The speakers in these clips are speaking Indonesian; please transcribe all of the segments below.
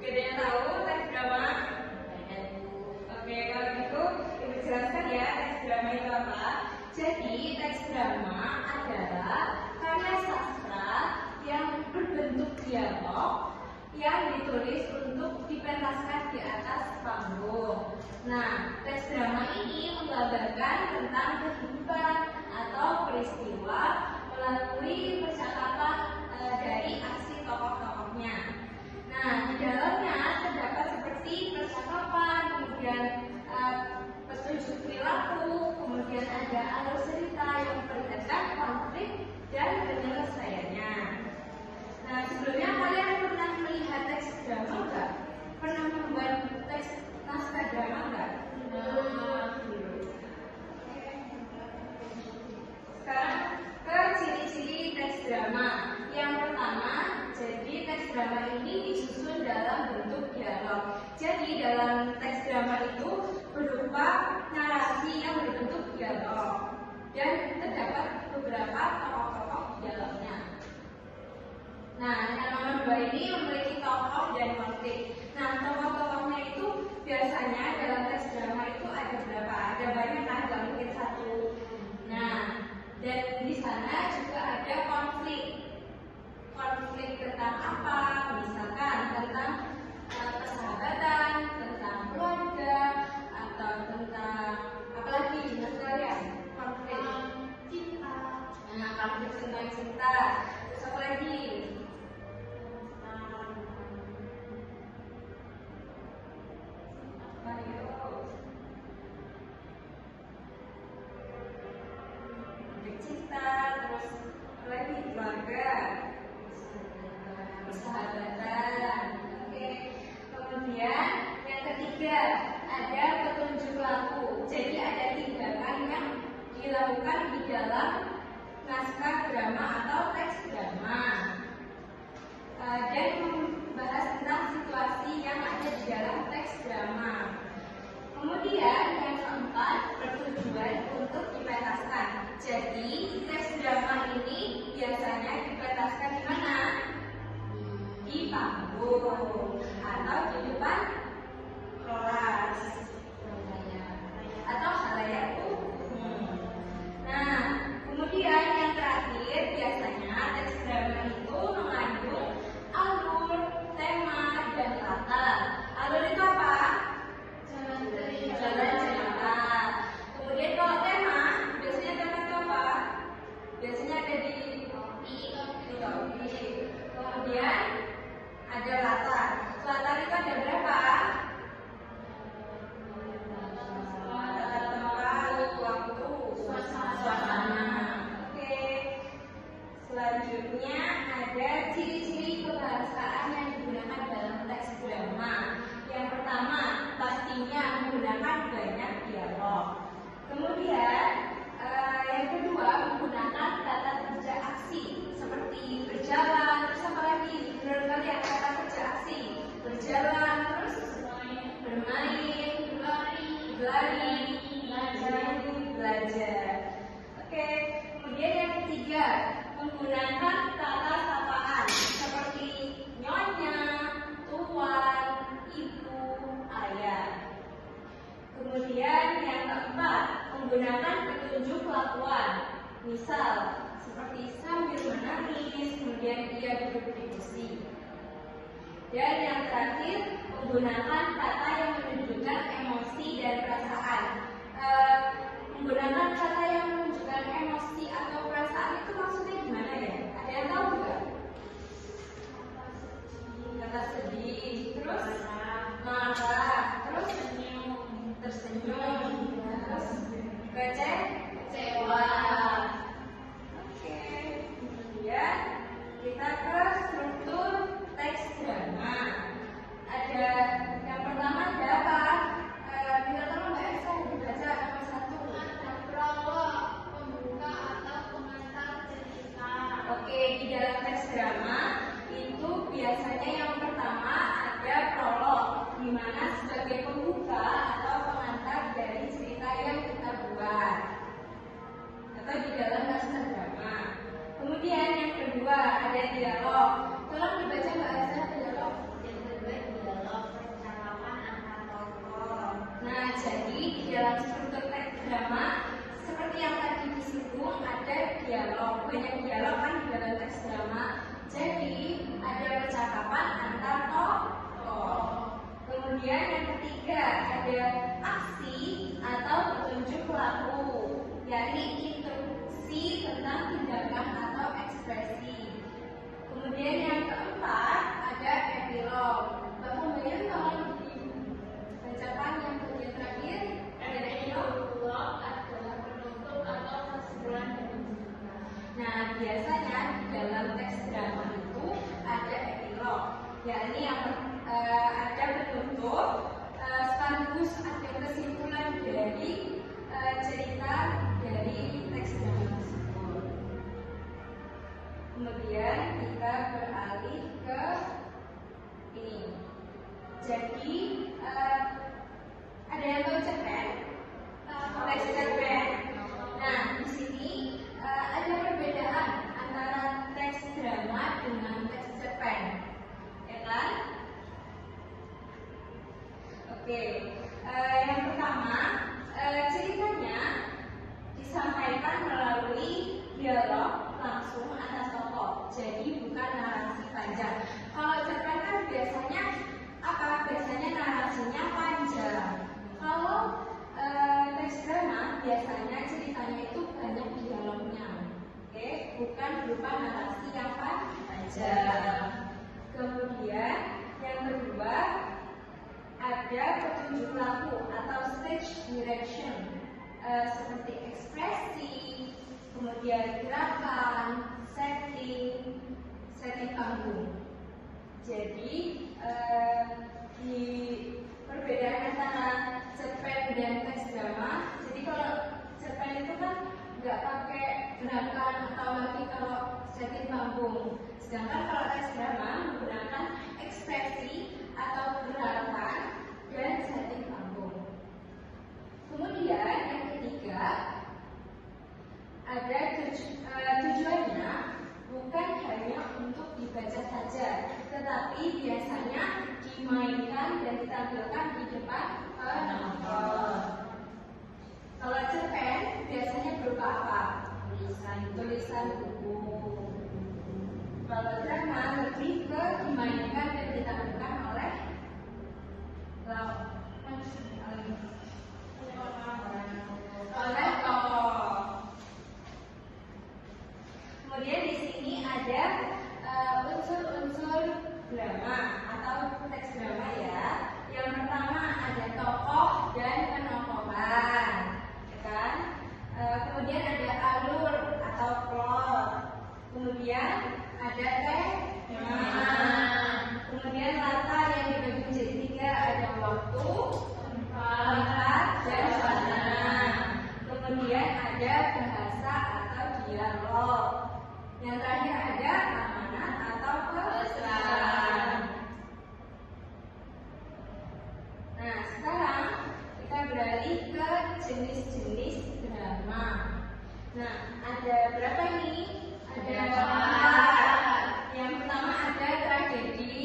Ada yang tahu teks drama? Oke, kalau gitu Ibu jelaskan ya teks drama itu apa. Jadi teks drama adalah karya sastra yang berbentuk dialog yang ditulis untuk dipentaskan di atas panggung. Nah, teks drama ini menggambarkan tentang kehidupan atau peristiwa melalui percakapan dari aksi tokoh-tokohnya. Nah, di dalamnya terdapat seperti percakapan, kemudian petunjuk perilaku, kemudian ada alur cerita yang memperlihatkan konflik dan penyelesaiannya. Nah, sebelumnya kalian pernah melihat teks drama enggak? Pernah membuat teks naskah drama enggak? Sekarang ke ciri-ciri teks drama. Yang pertama, jadi teks drama ini disusun dalam bentuk dialog. Jadi dalam teks drama itu berupa narasi yang berbentuk dialog dan terdapat beberapa tokoh-tokoh di dalamnya. Nah, yang nomor 2 ini memiliki tokoh dan konflik. Nah, tokoh-tokohnya itu biasanya dalam teks drama itu ada berapa? Ada banyak kan, nggak mungkin satu. Nah, dan di sana juga ada konflik. Konflik tentang apa? Misalkan tentang persahabatan, tentang keluarga, atau tentang apa lagi? Menurut kalian? Konflik cinta. Nah, konflik tentang cinta. Terus apa lagi? Cinta, terus lagi keluarga, persahabatan. Oke. Kemudian yang ketiga ada petunjuk laku. Jadi ada tindakan yang dilakukan di dalam naskah drama atau teks drama dan membahas tentang situasi yang ada di dalam teks drama. Kemudian yang keempat, bertujuan untuk dipentaskan. Jadi teks drama ini biasanya dipentaskan di mana? Di panggung atau di depan kelas atau halayak umum. Nah, kemudian yang terakhir biasanya teks drama itu mengandung alur, tema, dan kata. Alur itu apa? Jalan cerita. Kemudian kalau tema, biasanya tema itu apa? Biasanya ada di topik. Kemudian ada latar. Latar itu ada berapa? Latar tempat, waktu, suasana. Oke. Selanjutnya ada ciri-ciri kebahasaan yang digunakan dalam teks drama. Yang pertama, pastinya menggunakan banyak dialog. Kemudian yang kedua, menggunakan kata kerja aksi seperti berjalan. Terus apa lagi? Menurut kalian kata kerja aksi? Berjalan, terus bermain, berlari, belajar. Oke. Kemudian yang ketiga, menggunakan kata sapaan seperti nyonya, tuan, ibu, ayah. Kemudian yang keempat, menggunakan petunjuk lakuan. Misal, seperti sambil menangis, kemudian ia duduk di kursi. Dan yang terakhir, menggunakan kata yang menunjukkan emosi dan perasaan. Menggunakan kata yang menunjukkan emosi atau perasaan itu maksudnya gimana ya? Ada yang tahu nggak? Kata sedih, terus marah, terus tersenyum, terus kecewa. Oke. Kemudian kita ke struktur teks drama. Ada yang pertama ada apa? Kita tolong Mbak Esa dibaca nomor 1. Ada prolog, pembuka atau pengantar cerita. Oke, di dalam teks drama itu biasanya yang pertama ada prolog, di mana sebagai pembuka atau pengantar dari cerita yang kita buat atau di dalam naskah drama. Kemudian yang kedua ada dialog. Tolong dibaca Mbak Esa dialog. Yang kedua dialog. pertemuan antar tokoh. Kemudian yang ketiga ada aksi atau petunjuk laku, yakni instruksi tentang tindakan atau ekspresi. Kemudian yang keempat ada epilog. Kemudian kalau dibacakan yang bagian terakhir ada epilog adalah penutup atau kesimpulan dari cerita. Nah, biasanya di dalam teks drama itu ada epilog, yakni yang ada penutup sekaligus ada kesimpulan dari cerita dari teks drama tersebut. Kemudian kita beralih ke ini. Jadi ada yang tahu cerpen? Teks cerpen. Nah, di sini ada perbedaan antara teks drama dengan teks cerpen, ya kan? Oke, yang pertama ceritanya disampaikan melalui dialog langsung antar tokoh, jadi bukan narasi panjang. Kalau cerpen kan biasanya biasanya narasinya panjang. Kalau teks drama biasanya ceritanya itu banyak dialognya, oke, bukan berupa narasi yang panjang. Kemudian yang kedua ada petunjuk laku atau stage direction, seperti ekspresi, kemudian gerakan, setting panggung. Jadi di perbedaan antara cerpen dan teks drama. Jadi kalau cerpen itu kan nggak pakai gerakan atau lagi kalau setting panggung. Sedangkan kalau teks drama menggunakan ekspresi atau gerakan dan setting panggung. Kemudian yang ketiga ada tujuannya bukan hanya untuk dibaca saja, tetapi biasanya dimainkan dan ditampilkan di depan penonton. Kalau cerpen biasanya berupa apa? Tulisan buku. Kalau drama lebih ke dimainkan dan ditampilkan oleh tokoh. Kemudian di sini ada unsur-unsur drama atau teks drama ya. Yang pertama ada tokoh dan penokohan, ya kan? Kemudian ada alur atau plot. Kemudian ada tema. Kemudian latar yang dibagi menjadi tiga, ada waktu, tempat, dan suasana. Kemudian ada bahasa atau dialog. Yang terakhir ada amanat atau pesan. Nah, sekarang kita beralih ke jenis-jenis drama. Nah, ada berapa ini? Ada 4. Yang pertama ada tragedi.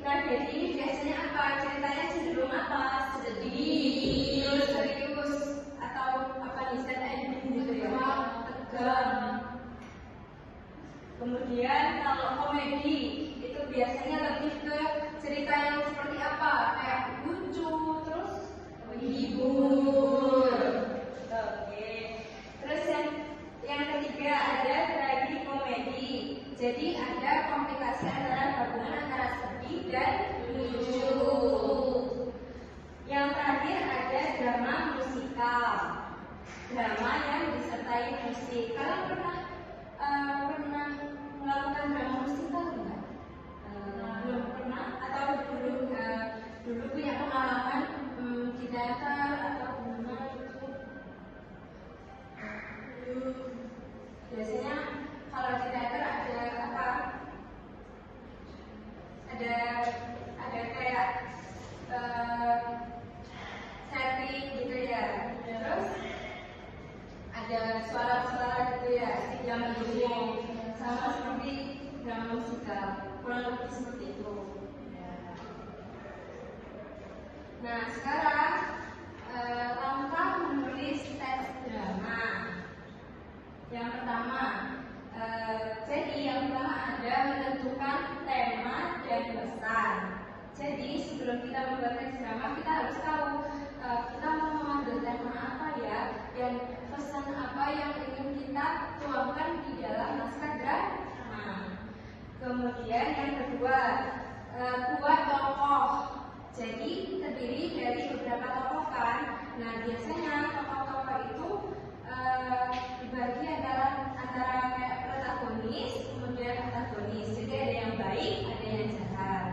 Tragedi ini biasanya apa? Ceritanya cenderung apa? Sedih, serius, atau apa nih? Sad ending gitu ya? Tegang. Kemudian kalau komedi itu biasanya lebih ke cerita yang seperti apa? Kayak lucu, terus menghibur. Oke. Terus yang ketiga ada tragikomedi. Jadi ada komplikasi antara gabungan antara sedih dan lucu. Yang terakhir ada drama musikal. Drama yang disertai musik. Kalian pernah melakukan drama musikal enggak? Belum pernah atau dulu punya pengalaman di teater atau gimana gitu? Biasanya kalau di teater ada apa? Ada kayak setting gitu ya. Terus ada suara-suara gitu ya, yang mendukung, sama seperti drama musikal, kurang lebih seperti itu. Nah, sekarang membuat teks drama kita harus tahu kita mau mengambil tema apa ya, dan pesan apa yang ingin kita tuangkan di dalam naskah drama. Kemudian yang kedua, buat tokoh. Jadi terdiri dari beberapa tokoh kan. Nah biasanya tokoh-tokoh itu dibagi antara kayak protagonis, kemudian antagonis. Jadi ada yang baik, ada yang jahat.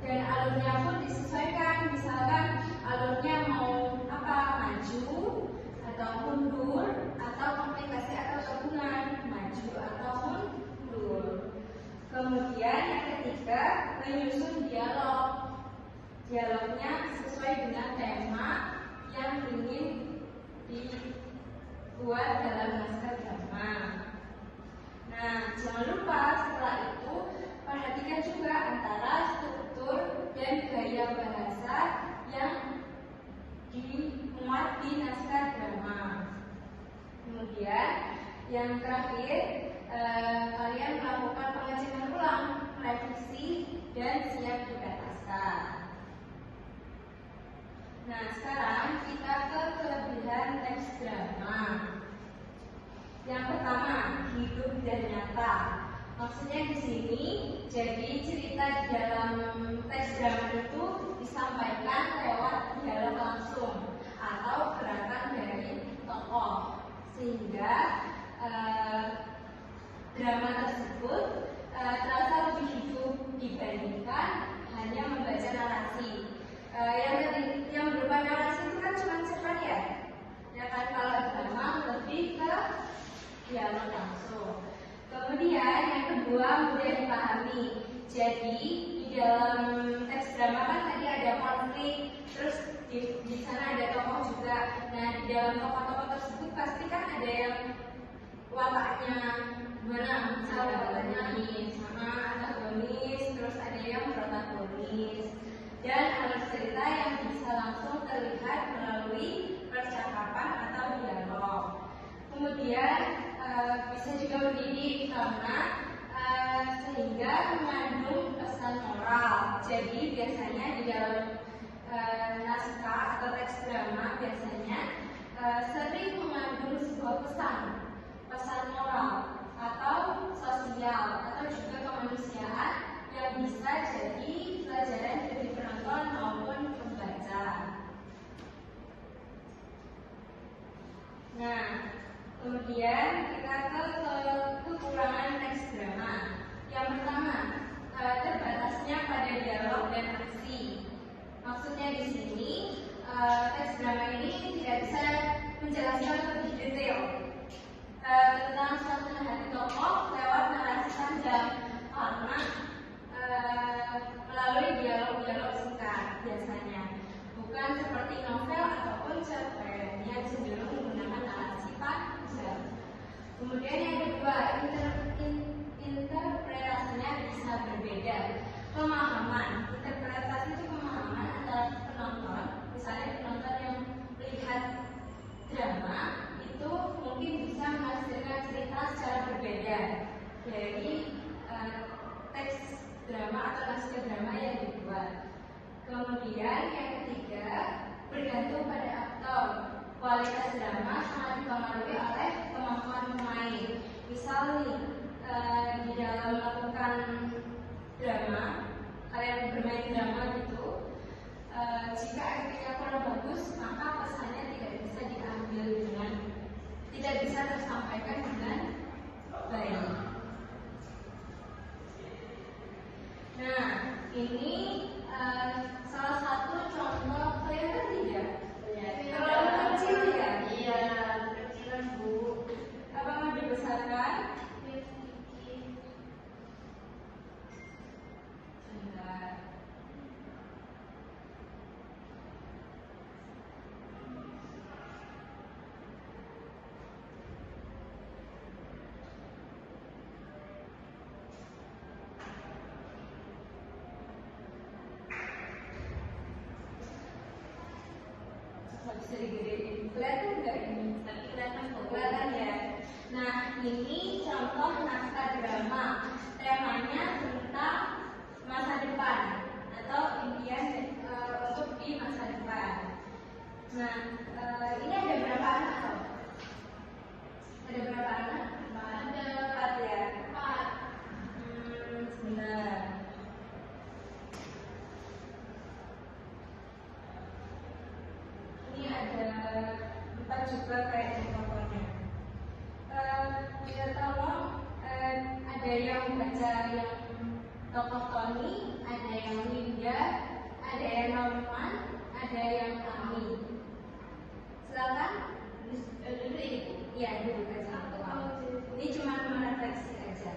Dan alurnya pun disesuaikan. Misalkan alurnya mau apa, maju atau mundur, atau komplikasi atau gabungan, maju atau mundur. Kemudian yang ketiga, menyusun dialog. Dialognya sesuai dengan tema yang ingin dibuat dalam naskah drama. Nah, jangan lupa setelah itu perhatikan juga antara struktur dan gaya bahasa yang dimuat di naskah drama. Kemudian yang terakhir, kalian melakukan pengajian ulang, revisi, dan siap dipentaskan. Nah, sekarang kita ke kelebihan teks drama. Yang pertama, hidup dan nyata. Maksudnya di sini, jadi cerita di dalam teks drama itu disampaikan lewat dialog langsung atau gerakan dari tokoh, sehingga drama tersebut terasa lebih hidup dibandingkan hanya membaca narasi. Yang berupa narasi itu kan cuma cerpen ya. Ya kan, kalau drama lebih ke dialog langsung. Kemudian yang kedua, mudah dipahami. Jadi di dalam teks drama kan tadi ada konflik, terus di sana ada tokoh juga. Nah, di dalam tokoh-tokoh tersebut pasti kan ada yang wataknya gimana, misalnya wataknya sama antagonis, terus ada yang protagonis, dan alur cerita yang bisa langsung terlihat melalui percakapan atau dialog. Kemudian bisa juga mendidik karena sehingga mengandung pesan moral. Jadi biasanya di dalam naskah atau teks drama biasanya sering mengandung sebuah pesan moral atau sosial atau juga kemanusiaan yang bisa jadi pelajaran bagi penonton maupun pembaca. Nah, kemudian kita ke kekurangan teks drama. Yang pertama, terbatasnya pada dialog dan aksi. Maksudnya di sini teks drama ini tidak bisa menjelaskan lebih detail tentang suatu hati tokoh lewat narasi panjang, karena melalui dialog-dialog singkat biasanya, bukan seperti novel ataupun cerpen yang cenderung menggunakan narasi panjang. Kemudian yang kedua, interpretasinya bisa berbeda. Pemahaman, interpretasi itu pemahaman antara penonton. Misalnya penonton yang melihat drama itu mungkin bisa menghasilkan cerita secara berbeda dari teks drama atau naskah drama yang dibuat. Kemudian yang ketiga, bergantung pada aktor. Kualitas drama sangat dipengaruhi oleh kemampuan pemain. Misal nih, di dalam melakukan drama, kalian bermain drama gitu, jika aktingnya kurang bagus, maka pesannya tidak bisa tersampaikan dengan baik. Nah, ini salah satu contoh, kelihatan tidak? Terlalu kecil ya? Iya, kecilan Bu. Apa mau dibesarkan? Sebentar. Bisa digedein. Kelihatan nggak ini? Tapi kelihatan ya. Nah, ini contoh naskah drama. Temanya tentang masa depan atau juga kayak di tokonya. Ya tolong ada yang baca yang tokoh Tony, ada yang Linda, ada yang Norman, ada yang kami. Silakan dulu ibu. Iya dulu aja. Ini cuma merefleksi aja.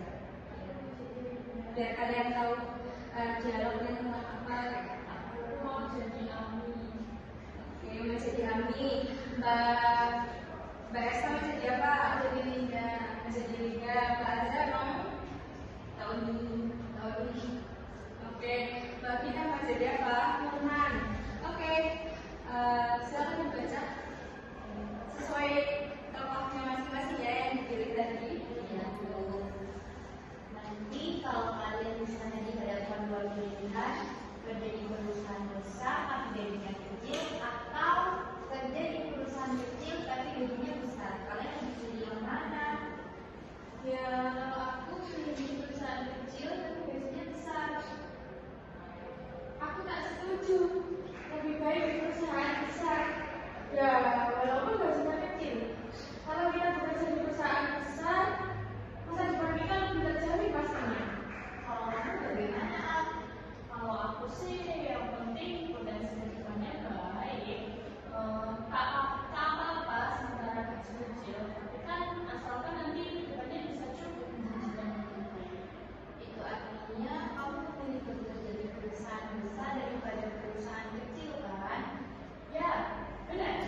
Biar kalian tahu dialognya tentang apa. Aku mau jadi Ami. Oke, mau jadi Ami. Mbak Esta mau jadi apa? Jadi Linda. Jadi Linda. Mbak Azra mau tahun ini. Oke, Mbak Vina mau jadi apa? Nurman. Oke, silakan dibaca sesuai tokohnya masing-masing ya yang dipilih tadi. Ya, nanti kalau kalian misalnya dihadapkan dua pilihan, kerja di perusahaan besar tapi gajinya kecil, atau kerja di perusahaan kecil tapi gajinya besar, kalian lebih pilih yang mana? Ya, aku pilih di perusahaan kecil tapi gajinya besar. Aku tak setuju. Lebih baik di perusahaan besar. Ya, walaupun gajinya kecil. Kalau kita bekerja di perusahaan besar, masa depan kita lebih terjamin pastinya. Kalau kamu bagaimana, Al? Kalau aku sih yang penting potensi kedepannya baik. Tak apa-apa sementara kecil-kecil, tapi kan asalkan nanti kedepannya bisa cukup penghasilan yang lebih baik. Itu artinya kamu memilih bekerja di perusahaan besar daripada perusahaan kecil, kan? Ya, benar.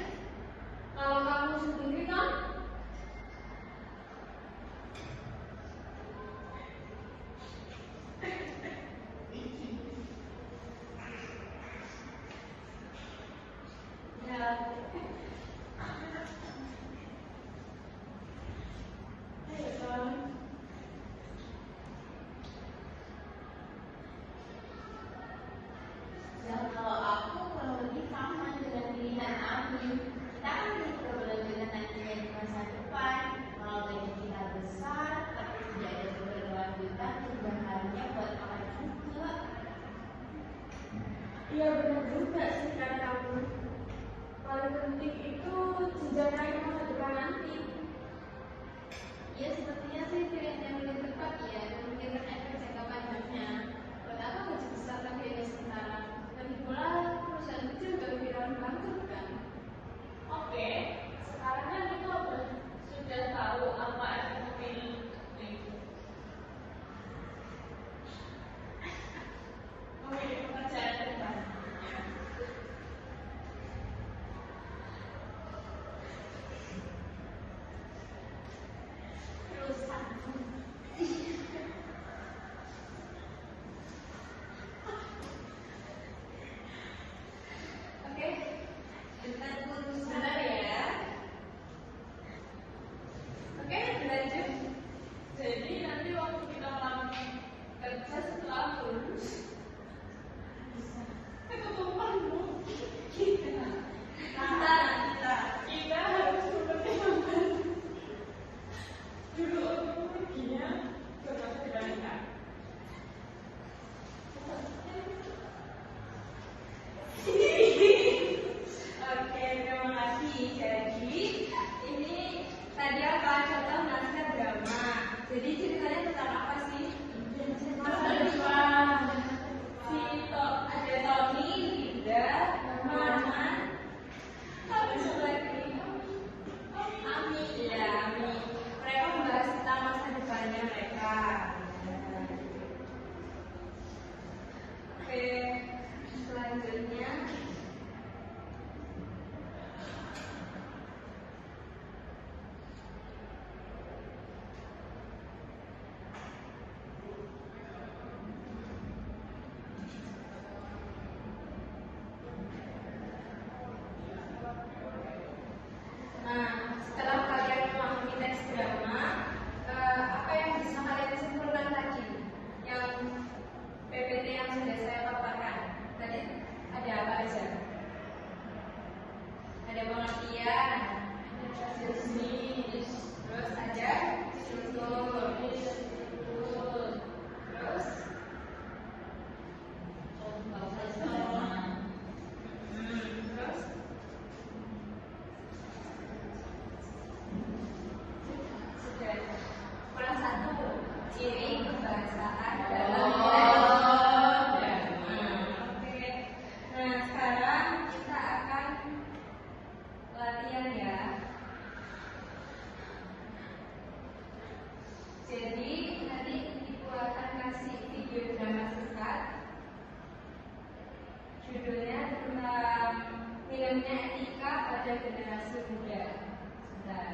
pentingnya etika pada generasi muda. Sebentar.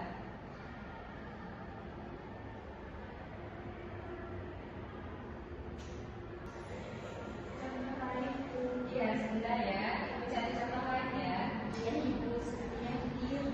Contoh lain Bu. Iya, sebentar ya. Ibu cari contoh lain ya. Ya Ibu, sepertinya diem.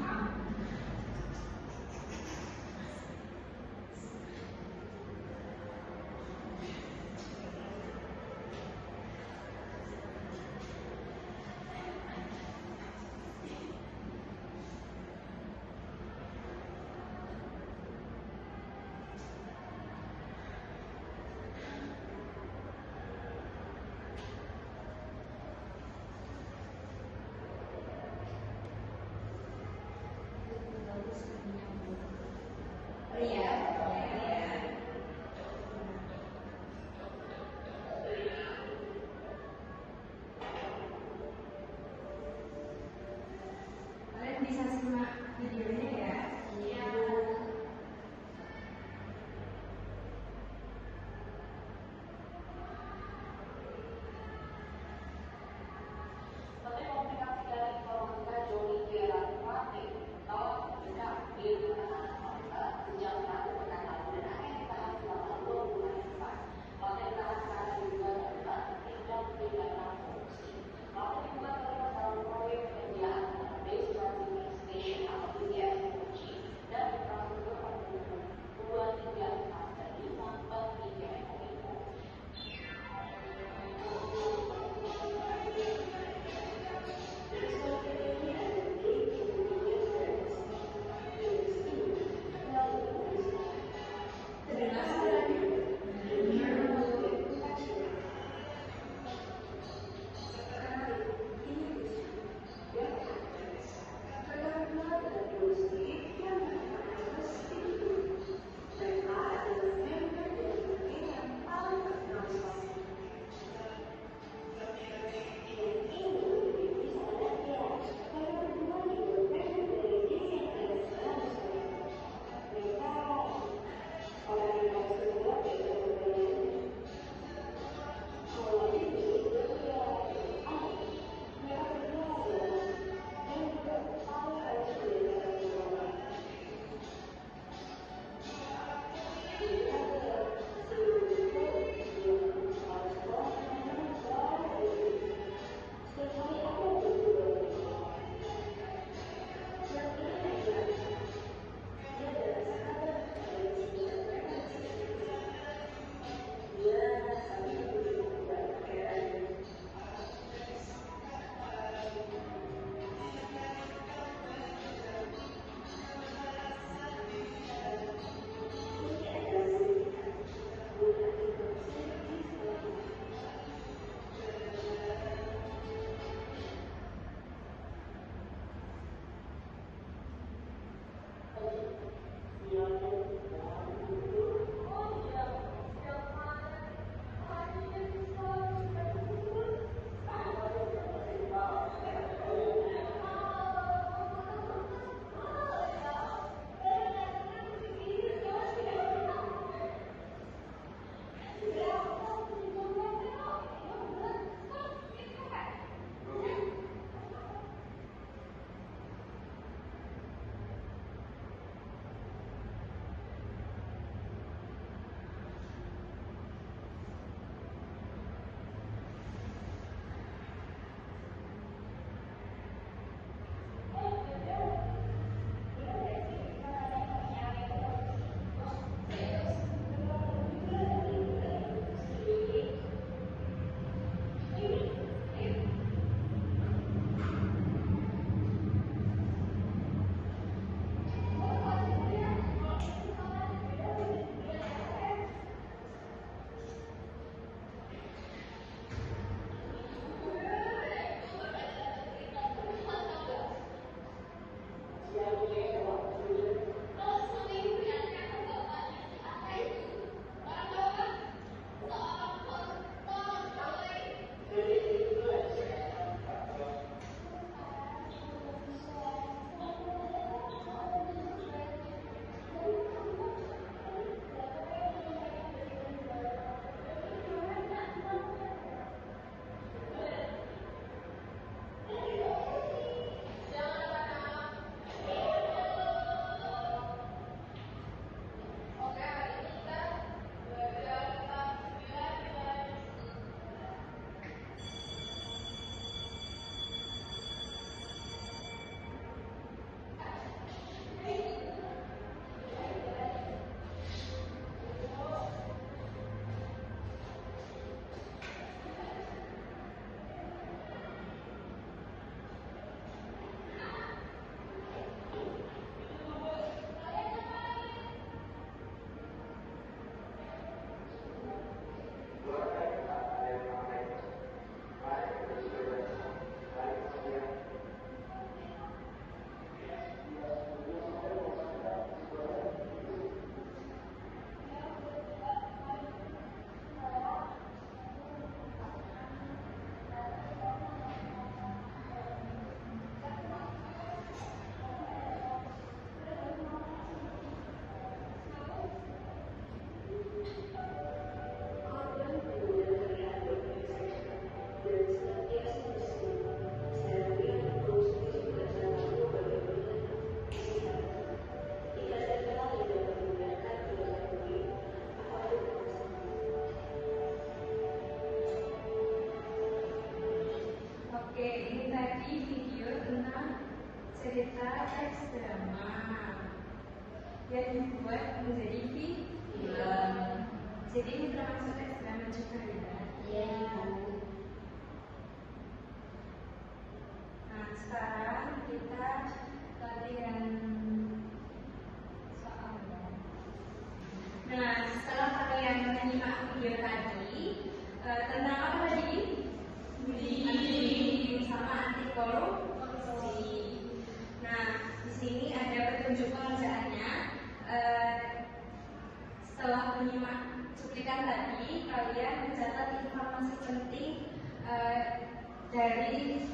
dari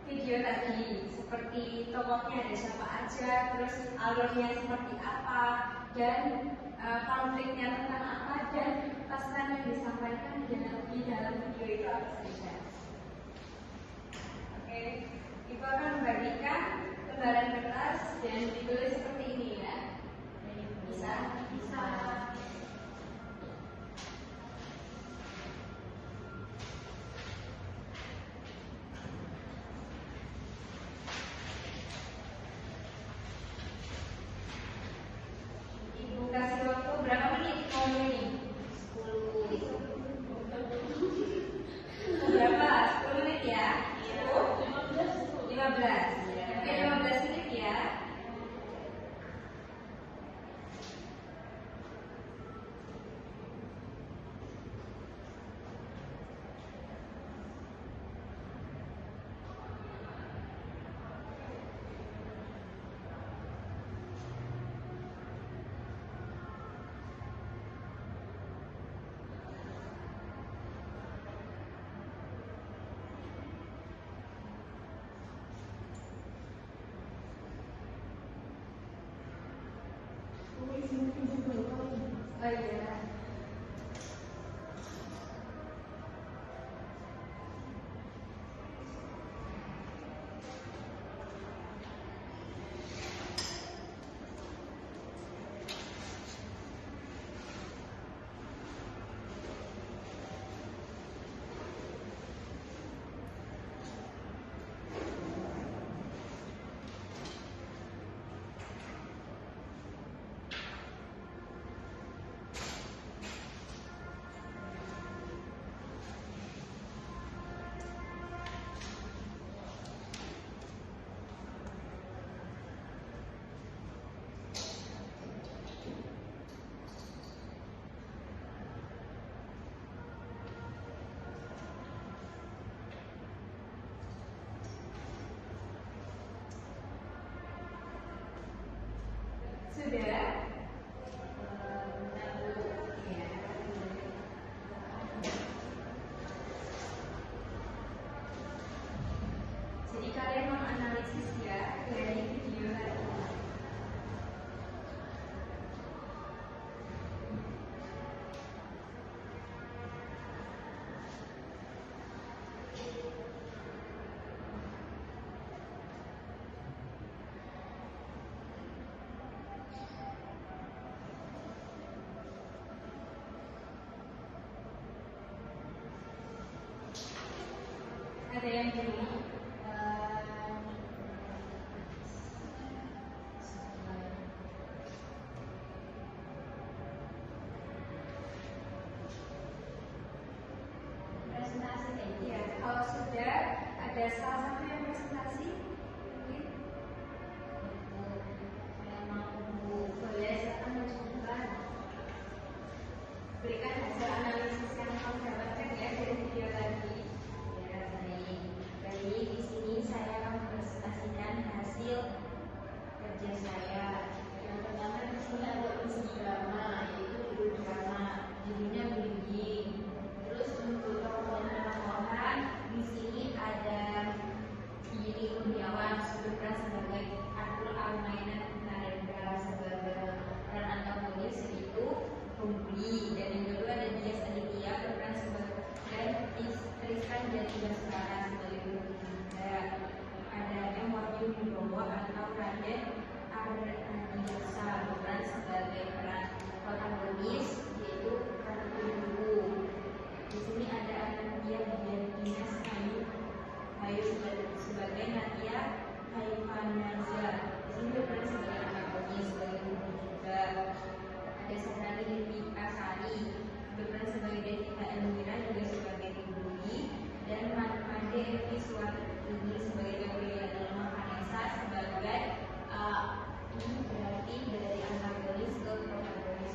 video tadi, seperti tokohnya ada siapa aja, terus alurnya seperti apa, dan konfliknya tentang apa, dan pesan yang disampaikan di dalam video itu apa saja. Oke, Ibu akan membagikan lembaran kertas dan ditulis seperti ini ya. Bisa? Bisa. Ibu kasih waktu berapa menit ngomong ini? 10. Berapa? 10 menit ya? Ibu? 15. Oke, 15 menit ya. Oh iya. Sudah? Jadi kalian menganalisis ya dari video tadi. Ada yang belum? Presentasi kayak gitu. Ya, kalau sudah ada salah satu yang presentasi, mungkin Saya mau boleh silakan menunjukkan. Berikan hasil analisis yang kamu dapatkan ya dari video tadi. ya baik. Baik, di sini saya akan mempresentasikan hasil kerja saya. Yang pertama di sini ada unsur drama, yaitu judul drama, judulnya Bridging. Terus untuk tokoh-tokohan di sini ada Yeni Kurniawan berperan sebagai Abdul Almainan Narendra, sebagai peran antagonis yaitu Humphrey, dan yang kedua ada Dias Aditya berperan sebagai Tristan Jati Baskara sebagai guru juga. Ada M. Wahyu Wibowo atau Raden Ardiasa berperan sebagai peran protagonis yaitu Ratu Guru. Di sini ada Anadia Dias Ayu sebagai Nadia Haifanaza. Di sini berperan sebagai antagonis sebagai guru juga. Ada Sahrani Lipika Sari berperan sebagai Devita Elmira juga sebagai guru, dan Made Viswatini sebagai Gabriela Dalma Vanessa sebagai ini berarti dari antagonis ke protagonis.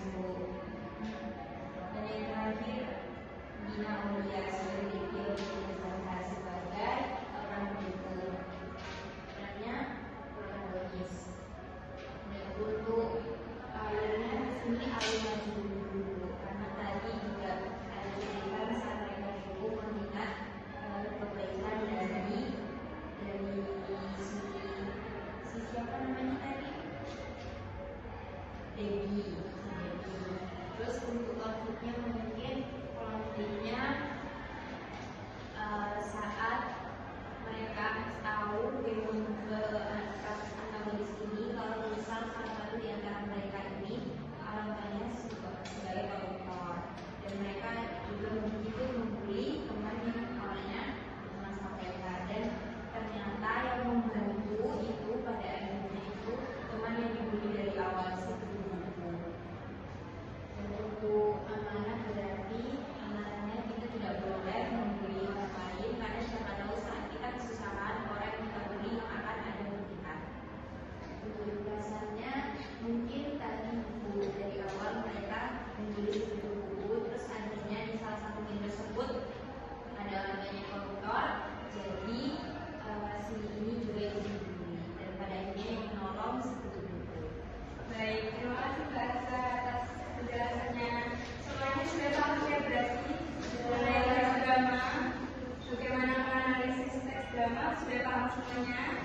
Sudah paham semuanya?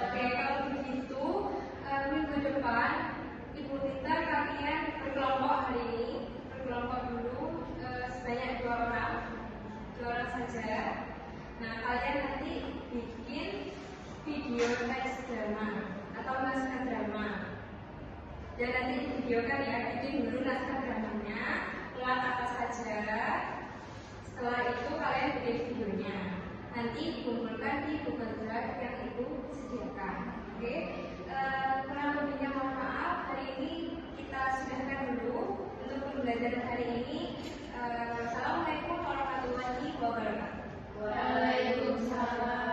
Oke, kalau begitu minggu depan Ibu minta kalian berkelompok hari ini, berkelompok dulu sebanyak 2 orang saja. Nah, kalian nanti bikin video teks drama atau naskah drama. Dan nanti divideokan ya, bikin dulu naskah dramanya, lewat apa saja. Setelah itu kalian bikin videonya. Nanti dikumpulkan di Google Drive yang Ibu sediakan. Oke, kurang lebihnya mohon maaf. Hari ini kita sudahkan dulu untuk pembelajaran hari ini. Assalamualaikum warahmatullahi wabarakatuh. Waalaikumsalam.